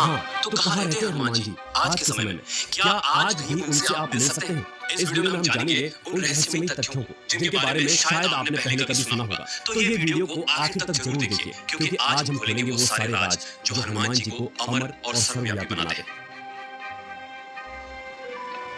हाँ, तो कहाँ रहते हैं हनुमान जी आज के समय में? क्या आज भी उनसे आप मिल सकते हैं? इस वीडियो में हम जानेंगे उन रहस्यमयी तथ्यों को जिनके बारे में शायद आपने पहले कभी सुना होगा। तो ये वीडियो को आखिर तक जरूर देखिए, क्योंकि आज हम खोलेंगे वो सारे राज जो हनुमान जी को अमर और सर्वव्यापी बनाते हैं।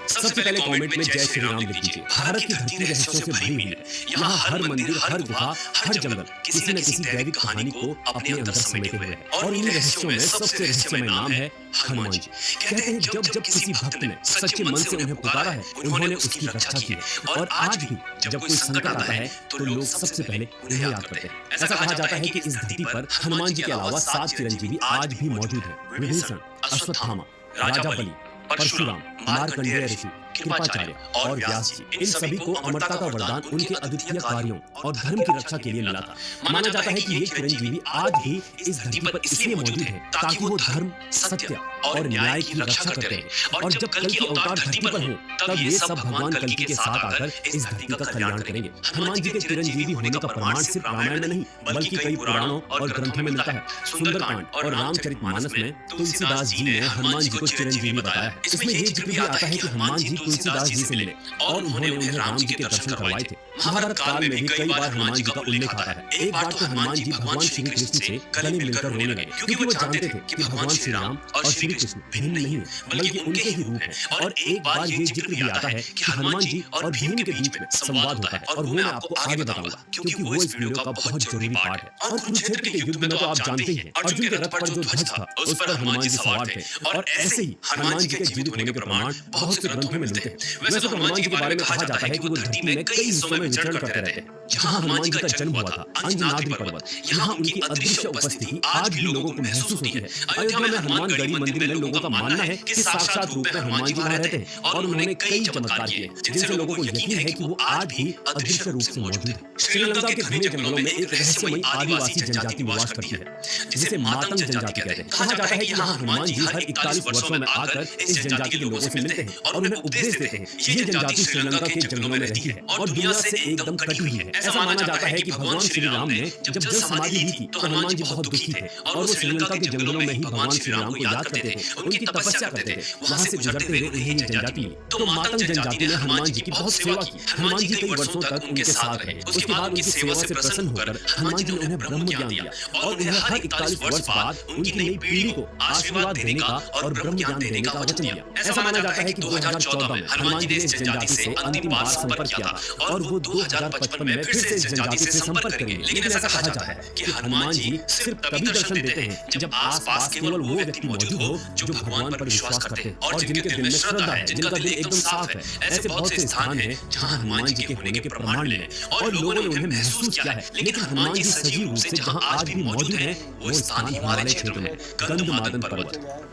सबसे पहले कमेंट में जय श्री राम लिख दीजिए। भारत की धरती रहस्यों से भरी हुई है। यहाँ हर मंदिर, हर गुफा, हर जंगल किसी न किसी दैविक कहानी को अपने अंदर समेटे हुए है। और इन रहस्यों में सबसे रहस्यमय नाम है हनुमान जी। कहते हैं जब जब किसी भक्त ने सच्चे मन से उन्हें पुकारा है, उन्होंने उसकी रक्षा की है। और आज भी जब कोई संकट आता है तो लोग सबसे पहले उन्हें याद करते हैं। ऐसा कहा जाता है कि इस धरती पर हनुमान जी के अलावा 7 चिरंजीवी आज भी मौजूद है। विभीषण, अश्वत्थामा, राजा बलि, परशुराम, मार्कंडेय ऋषि, कृपाचार्य और व्यास जी, इन सभी को अमरता का वरदान उनके अद्वितीय कार्यों और धर्म की रक्षा के लिए मिला था। माना जाता है कि ये चिरंजीवी आज भी इस धरती पर इसलिए मौजूद हैं ताकि वो धर्म, सत्य और न्याय की रक्षा करते हैं। और जब कल की अवतार धरती पर हो, तब ये सब भगवान कल्कि के साथ आकर इस धरती का कल्याण करेंगे। हनुमान जी के चिरंजीवी होने का प्रमाण सिर्फ रामायण में नहीं, बल्कि कई पुराणों और ग्रंथों में मिलता है। सुंदरकांड और रामचरितमानस में तुलसीदास जी ने हनुमान जी को चिरंजीवी बताया है। इसमें ये जिक्र भी आता है कि हनुमान जी तुलसीदास जी से मिले और उन्होंने उन्हें राम जी के दर्शन करवाए थे। महाभारत काल में भी कई बार हनुमान जी का उल्लेख आता है। एक बार तो हनुमान जी भगवान श्री कृष्ण से गले मिलकर रोने लगे, क्योंकि वो जानते थे कि भगवान श्री राम और श्री कृष्ण भिन्न नहीं है, बल्कि उनके ही रूप हैं। और एक बार ये जिक्र भी आता है कि हनुमान जी और भीम के बीच में संवाद होता है, और वो मैं आपको आगे बताऊंगा, क्योंकि वो इस वीडियो का बहुत जरूरी पार्ट है। और कुरुक्षेत्र के युद्ध में तो आप जानते ही हैं, अर्जुन के रथ पर जो ध्वज था उस पर हनुमान जी सवार थे। और ऐसे ही हनुमान जी के जीवित होने के प्रमाण बहुत से ग्रंथों में मिलते हैं। वैसे तो हनुमान जी के बारे में कहा जाता है कि वो धरती में कई हिस्सों में विचरण करते रहते हैं। जहाँ हनुमान जी का जन्म हुआ था, अंजनाद्रि पर्वत, यहाँ उनकी अदृश्य उपस्थिति आज भी लोगों को महसूस होती है। अयोध्या में हनुमानगढ़ी मंदिर में लोगों का मानना है कि साक्षात रूप में हनुमान जी वहाँ रहते हैं, और उन्होंने कई चमत्कार किए जिनसे लोगों को यकीन है कि वो आज भी अदृश्य रूप से मौजूद है। श्रीलंका के घने जंगलों में एक रहस्यमयी आदिवासी जनजाति निवास करती है, जिसे मातंग जनजाति कहते हैं। कहा जाता है कि यहाँ हनुमान जी हर 41 वर्षों में आकर इस जनजाति के लोगों से मिलते हैं और उन्हें उपदेश देते हैं। ये जनजाति श्रीलंका के जंगलों में रहती है और दुनिया से एकदम कटी हुई है। ऐसा माना जाता है कि भगवान श्री राम ने जब जल समाधि ली थी तो हनुमान जी बहुत दुखी थे, और वो श्रीलंका के जंगलों में ही भगवान श्री राम को याद करते थे, उनकी तपस्या करते थे। वहां से गुजरते हुए उन्हें ये जनजाति मिली। तो मातंग जनजाति ने हनुमान जी की बहुत सेवा की। हनुमान जी कई वर्षों तक उनके साथ रहे। उसके बाद उनकी सेवा से प्रसन्न होकर हनुमान जी ने उन्हें ब्रह्म ज्ञान दिया, और उन्हें हर 41 वर्ष बाद उनकी नई पीढ़ी को आशीर्वाद देने का और ब्रह्म ज्ञान देने का वचन दिया। ऐसा माना जाता है कि 2014 में हनुमान जी ने इस जनजाति से अंतिम बार संपर्क किया था, और वो 2055 में फिर से इस जनजाति से संपर्क करेंगे। लेकिन ऐसा कहा जाता है कि हनुमान जी सिर्फ तभी दर्शन देते हैं जब आसपास केवल वो व्यक्ति मौजूद हो जो भगवान पर विश्वास करते हैं और जिनके दिल में श्रद्धा है, जिनका दिल एकदम साफ है। ऐसे बहुत से स्थान हैं जहां हनुमान जी के होने के प्रमाण मिले और लोगों ने उन्हें महसूस किया है। लेकिन हनुमान जी सजीव रूप से जहां आज भी मौजूद हैं, वो स्थान हिमालय क्षेत्र में गंधमादन पर्वत।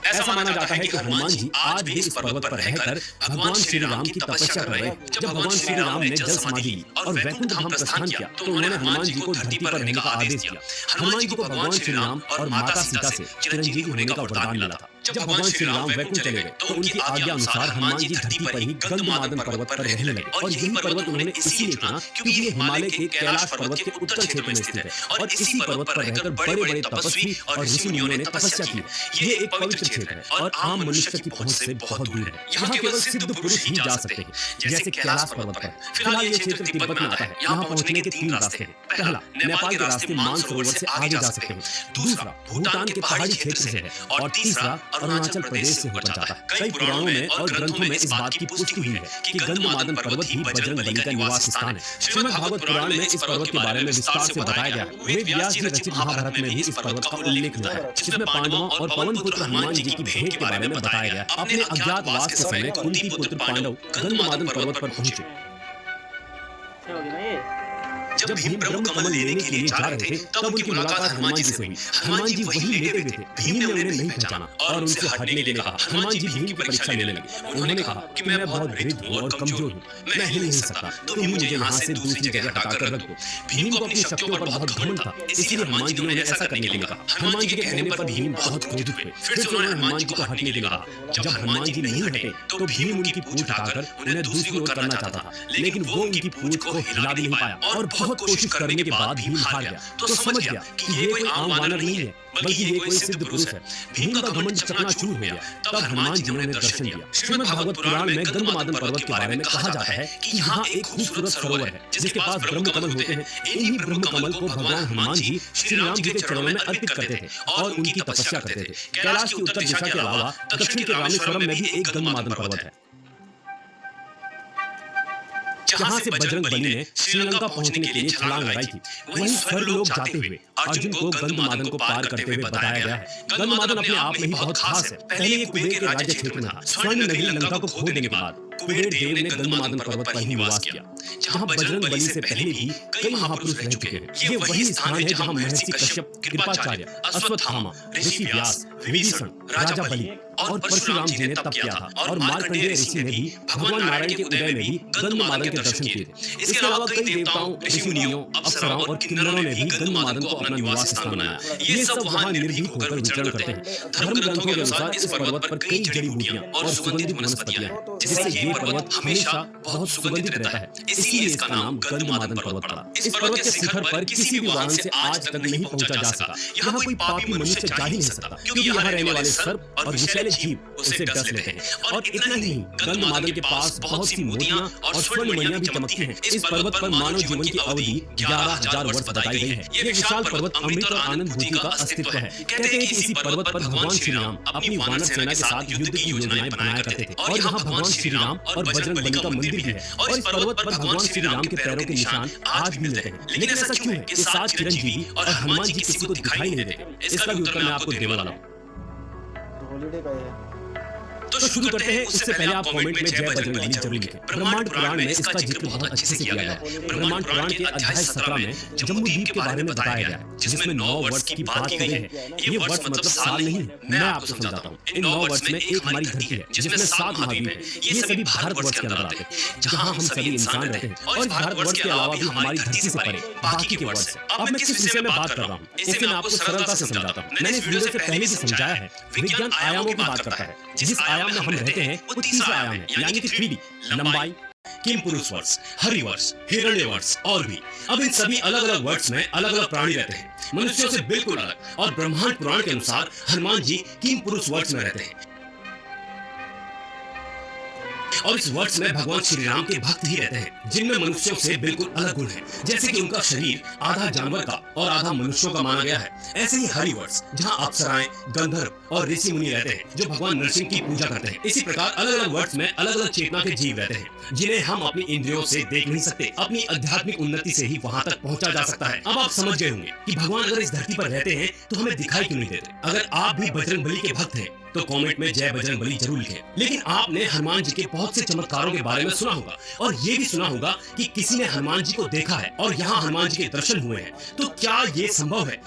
ऐसा माना जाता है कि हनुमान जी आज भी इस पर्वत पर रहकर भगवान श्री राम की तपस्या कर रहे हैं। जब भगवान श्री राम ने जल समाधि ली और वैकुंठ धाम प्रस्थान किया तो उन्होंने हनुमान जी को धरती पर रहने का आदेश दिया। हनुमान जी को भगवान श्री राम और माता सीता से चिरंजीवी होने का वरदान मिला था। जब भगवान श्री राम वैकुंठ चले गए तो उनकी आज्ञा अनुसार हनुमान जी धरती पर ही गंधमादन पर्वत पर रहने लगे। और यही पर्वत उन्होंने इसीलिए चुना क्योंकि ये हिमालय के कैलाश पर्वत के उत्तर क्षेत्र में स्थित है, और इसी पर्वत पर रहकर बड़े बड़े तपस्वी और ऋषि मुनियों ने तपस्या की। ये एक पवित्र क्षेत्र है और आम मनुष्य की पहुंच से बहुत दूर है। यहाँ केवल सिद्ध पुरुष ही जा सकते हैं, जैसे कैलाश पर्वत पर। फिलहाल ये क्षेत्र तिब्बत में आता है। यहाँ पहुंचने के 3 रास्ते हैं। पहला, नेपाल के रास्ते मानसरोवर से आगे जा सकते हैं। दूसरा, भूटान के पहाड़ी क्षेत्र से है। और तीसरा, अरुणाचल प्रदेश से होकर जाता है। कई पुराणों में और ग्रंथों में इस बात की पुष्टि हुई है कि गंधमादन पर्वत ही बजरंग बली का निवास स्थान है। श्रीमद् भागवत पुराण में इस पर्वत के बारे में विस्तार से बताया गया है। वेद व्यास जी रचित महाभारत में भी इस पर्वत का उल्लेख मिलता है, जिसमें पांडवों और पवन पुत्र हनुमान जी की भेंट के बारे में बताया गया। अपने अज्ञातवास के समय कुंती पुत्र पांडव गंधमादन पर्वत पर पहुंचे। जब भीम ब्रह्म कमल लेने के लिए जा रहे थे तब उनकी मुलाकात हनुमान जी से हुई। हनुमान जी वही लेते हुए थे। भीम ने उन्हें नहीं पहचाना और उनसे हटने के लिए कहा। हनुमान जी भीम की परीक्षा लेने लगे। उन्होंने कहा कि मैं बहुत वृद्ध हूँ और कमजोर हूँ, मैं हिल नहीं सकता, तुम मुझे यहाँ से दूसरी जगह हटाकर रख दो। भीम को अपनी शक्तियों पर बहुत घमंड था, इसलिए हनुमान जी ने उन्हें ऐसा करने के लिए कहा। हनुमान जी के कहने पर भीम बहुत क्रोधित हुए। फिर से उन्होंने हनुमान जी को हटने के लिए कहा। जब हनुमान जी नहीं हटे तो भीम उनकी पूंछ हटाकर उन्हें दूसरी ओर करना चाहता था, लेकिन वो उनकी पूंछ को हिला भी नहीं पाया और बहुत बहुत कोशिश करने के बाद भीम हार गया तो समझ गया कि ये कोई आम वानर नहीं है, बल्कि ये कोई सिद्ध पुरुष है। भीम का घमंड चकनाचूर हो गया। तब हनुमान जी ने उन्हें दर्शन दिया। श्रीमद् भागवत पुराण में गंधमादन पर्वत के बारे में कहा जाता है कि यहाँ एक खूबसूरत सरोवर है जिसके पास ब्रह्म कमल होते हैं। इन्हीं ब्रह्म कमल को भगवान हनुमान जी श्री राम जी के चरणों में अर्पित करते थे और उनकी तपस्या करते थे। कैलाश की उत्तर दिशा के अलावा दक्षिण के रामेश्वरम में भी एक गंधमादन पर्वत है जहाँ से बजरंग बली ने श्रीलंका पहुंचने के लिए छलांग लगाई थी। वहीं स्वर्गलोक जाते हुए अर्जुन को गंधमादन को पार करते हुए बताया गया है। गंधमादन अपने आप में ही बहुत खास है। पहले ये कुबेर के राज्य क्षेत्र में था। स्वर्ण नगरी लंका को खो देने के बाद कुबेर देव ने गंधमादन पर्वत पर ही निवास किया, जहाँ बजरंग बली से पहले भी कई महापुरुष रह चुके हैं। ये वही स्थान है जहाँ महर्षि कश्यप, कृपाचार्य, अश्वत्थामा, ऋषि व्यास, विभीषण, राजा बलि और परशुराम जी ने तप किया था। और मार्कंडेय ऋषि ने भी भगवान नारायण के उदय में भी गंधमादन के दर्शन किए थे। इसके अलावा कई देवताओं, ऋषि मुनियों, अप्सराओं और किन्नरों ने भी गंधमादन को अपना निवास स्थान बनाया। ये सब वहाँ निर्भीक होकर विचरण करते हैं। धर्म ग्रंथों के अनुसार इस पर्वत पर कई जड़ी बूटियां और सुगंधित वनस्पतियां हैं, जिससे ये पर्वत हमेशा बहुत सुगंधित रहता है। इसलिए इसका नाम गंधमादन पर्वत पड़ा। इस पर्वत के शिखर पर किसी भी वाहन से आज तक नहीं पहुंचा जा सका। यहाँ कोई पापी मनुष्य जा ही नहीं सकता, क्योंकि यहाँ रहने वाले सर्प और विषैले जीव उसे डस लेते हैं। और इतना ही नहीं, गंधमादन के पास बहुत सी मोतियां और स्वर्ण मणियां भी चमकती हैं। इस पर्वत पर मानव जीवन की अवधि 11,000 वर्ष बताई गई है। ये विशाल पर्वत अमृत और आनंद भूति का अस्तित्व है। कहते हैं कि इसी पर्वत पर भगवान श्री राम अपनी वानर सेना के साथ युद्ध की योजनाएं बनाया करते थे। और यहाँ भगवान श्री राम और बजरंग बली का मंदिर भी है। और इस पर्वत पर भगवान श्री राम के पैरों के निशान आज भी मिलते हैं। लेकिन ऐसा क्यों है कि 7 चिरंजीवी और हनुमान जी किसी को दिखाई नहीं देते? इसका भी उत्तर मैं आपको देने वाला हूँ। तो शुरू करते हैं। उससे पहले आप कमेंट में जय बजरंग बली जरूर लिखें। ब्रह्मांड पुराण में इसका जिक्र बहुत अच्छे से किया गया है। ब्रह्मांड पुराण के अध्याय 17 में जम्बू द्वीप के बारे में बताया गया है, जिसमें 9 वर्ष की बात की गई है। ये वर्ष मतलब साल नहीं है। मैं आपको समझाता हूँ। इन 9 वर्ष में एक हमारी धरती है जिसमें 7 महाद्वीप है। ये सभी भारतवर्ष के अंदर आते हैं, जहाँ हम सभी इंसान रहते हैं। और इस भारतवर्ष के अलावा भी हमारी धरती से परे बाकी के वर्ष। अब मैं किस विषय में बात कर रहा हूँ, इसे मैं आपको सरलता से समझाता हूँ। मैंने इस वीडियो से पहले भी समझाया है। विज्ञान आयामों की बात करता है। जिस आयाम में हम रहते हैं वो तीसरा आयाम है, यानी कि 3D। लंबाई, किमपुरुष वर्ष, हरिवर्ष, हिरण्यवर्ष और भी। अब इन सभी अलग अलग वर्ष में अलग अलग प्राणी रहते हैं, मनुष्यों से बिल्कुल अलग। और ब्रह्मांड पुराण के अनुसार हनुमान जी किमपुरुष वर्ष में रहते हैं। और इस वर्ष में भगवान श्री राम के भक्त ही रहते हैं, जिनमें मनुष्यों से बिल्कुल अलग गुण हैं। जैसे कि उनका शरीर आधा जानवर का और आधा मनुष्यों का माना गया है। ऐसे ही हरिवर्ष, जहाँ अप्सराएं, गंधर्व और ऋषि मुनि रहते हैं, जो भगवान नरसिंह की पूजा करते हैं। इसी प्रकार अलग अलग वर्ष में अलग अलग चेतना के जीव रहते हैं, जिन्हें हम अपनी इंद्रियों से देख नहीं सकते। अपनी आध्यात्मिक उन्नति से ही वहाँ तक पहुँचा जा सकता है। अब आप समझ गए होंगे कि भगवान अगर इस धरती पर रहते हैं तो हमें दिखाई क्यों नहीं देते। अगर आप भी बजरंग बली के भक्त हैं तो कमेंट में जय बजरंग बली जरूर लिखें। लेकिन आपने हनुमान जी के बहुत से चमत्कारों के बारे में सुना होगा, और ये भी सुना होगा कि किसी ने हनुमान जी को देखा है और यहाँ हनुमान जी के दर्शन हुए हैं। तो क्या ये संभव है?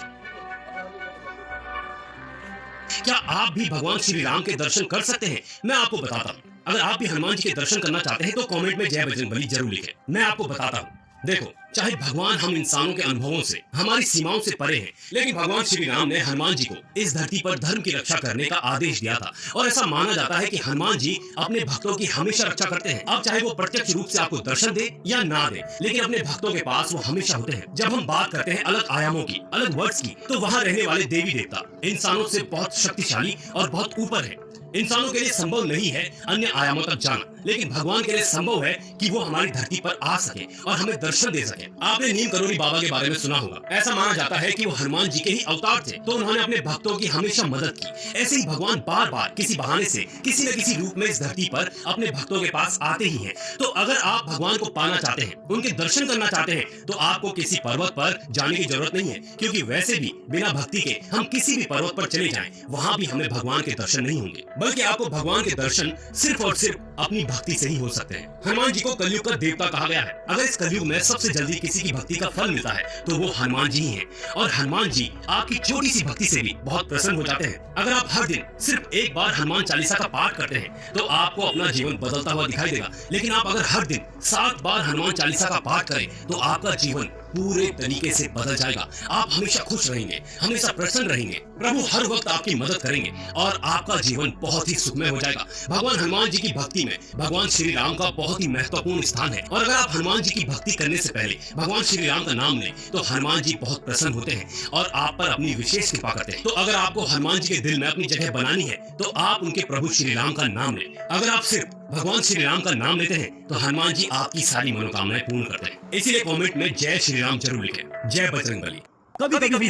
क्या आप भी भगवान श्री राम के दर्शन कर सकते हैं? मैं आपको बताता हूँ। अगर आप भी हनुमान जी के दर्शन करना चाहते हैं तो कमेंट में जय बजरंग बली जरूर लिखें। मैं आपको बताता हूँ। देखो, चाहे भगवान हम इंसानों के अनुभवों से, हमारी सीमाओं से परे हैं, लेकिन भगवान श्री राम ने हनुमान जी को इस धरती पर धर्म की रक्षा करने का आदेश दिया था। और ऐसा माना जाता है कि हनुमान जी अपने भक्तों की हमेशा रक्षा करते हैं। अब चाहे वो प्रत्यक्ष रूप से आपको दर्शन दे या ना दे, लेकिन अपने भक्तों के पास वो हमेशा होते हैं। जब हम बात करते हैं अलग आयामों की, अलग वर्ड्स की, तो वहाँ रहने वाले देवी देवता इंसानों से बहुत शक्तिशाली और बहुत ऊपर है। इंसानों के लिए संभव नहीं है अन्य आयामों तक जाना, लेकिन भगवान के लिए संभव है कि वो हमारी धरती पर आ सके और हमें दर्शन दे सके। आपने नीम करोली बाबा के बारे में सुना होगा। ऐसा माना जाता है कि वो हनुमान जी के ही अवतार थे, तो उन्होंने अपने भक्तों की हमेशा मदद की। ऐसे ही भगवान बार बार किसी बहाने से किसी न किसी रूप में इस धरती पर अपने भक्तों के पास आते ही हैं। तो अगर आप भगवान को पाना चाहते हैं, उनके दर्शन करना चाहते हैं, तो आपको किसी पर्वत पर जाने की जरूरत नहीं है, क्योंकि वैसे भी बिना भक्ति के हम किसी भी पर्वत पर चले जाएं, वहाँ भी हमें भगवान के दर्शन नहीं होंगे, बल्कि आपको भगवान के दर्शन सिर्फ और सिर्फ अपनी भक्ति से ही हो सकते हैं। हनुमान जी को कलयुग का देवता कहा गया है। अगर इस कलयुग में सबसे जल्दी किसी की भक्ति का फल मिलता है तो वो हनुमान जी ही हैं। और हनुमान जी आपकी छोटी सी भक्ति से भी बहुत प्रसन्न हो जाते हैं। अगर आप हर दिन सिर्फ एक बार हनुमान चालीसा का पाठ करते हैं तो आपको अपना जीवन बदलता हुआ दिखाई देगा। लेकिन आप अगर हर दिन 7 बार हनुमान चालीसा का पाठ करें तो आपका जीवन पूरे तरीके से बदल जाएगा। आप हमेशा खुश रहेंगे, हमेशा प्रसन्न रहेंगे, प्रभु हर वक्त आपकी मदद करेंगे और आपका जीवन बहुत ही सुखमय हो जाएगा। भगवान हनुमान जी की भक्ति में भगवान श्री राम का बहुत ही महत्वपूर्ण स्थान है और अगर आप हनुमान जी की भक्ति करने से पहले भगवान श्री राम का नाम लें तो हनुमान जी बहुत प्रसन्न होते हैं और आप पर अपनी विशेष कृपा करते हैं। तो अगर आपको हनुमान जी के दिल में अपनी जगह बनानी है तो आप उनके प्रभु श्री राम का नाम लें। अगर आप सिर्फ भगवान श्री राम का नाम लेते हैं तो हनुमान जी आपकी सारी मनोकामनाएं पूर्ण करते हैं। इसीलिए कमेंट में जय श्री राम जरूर लिखें। जय बजरंगबली। कभी कभी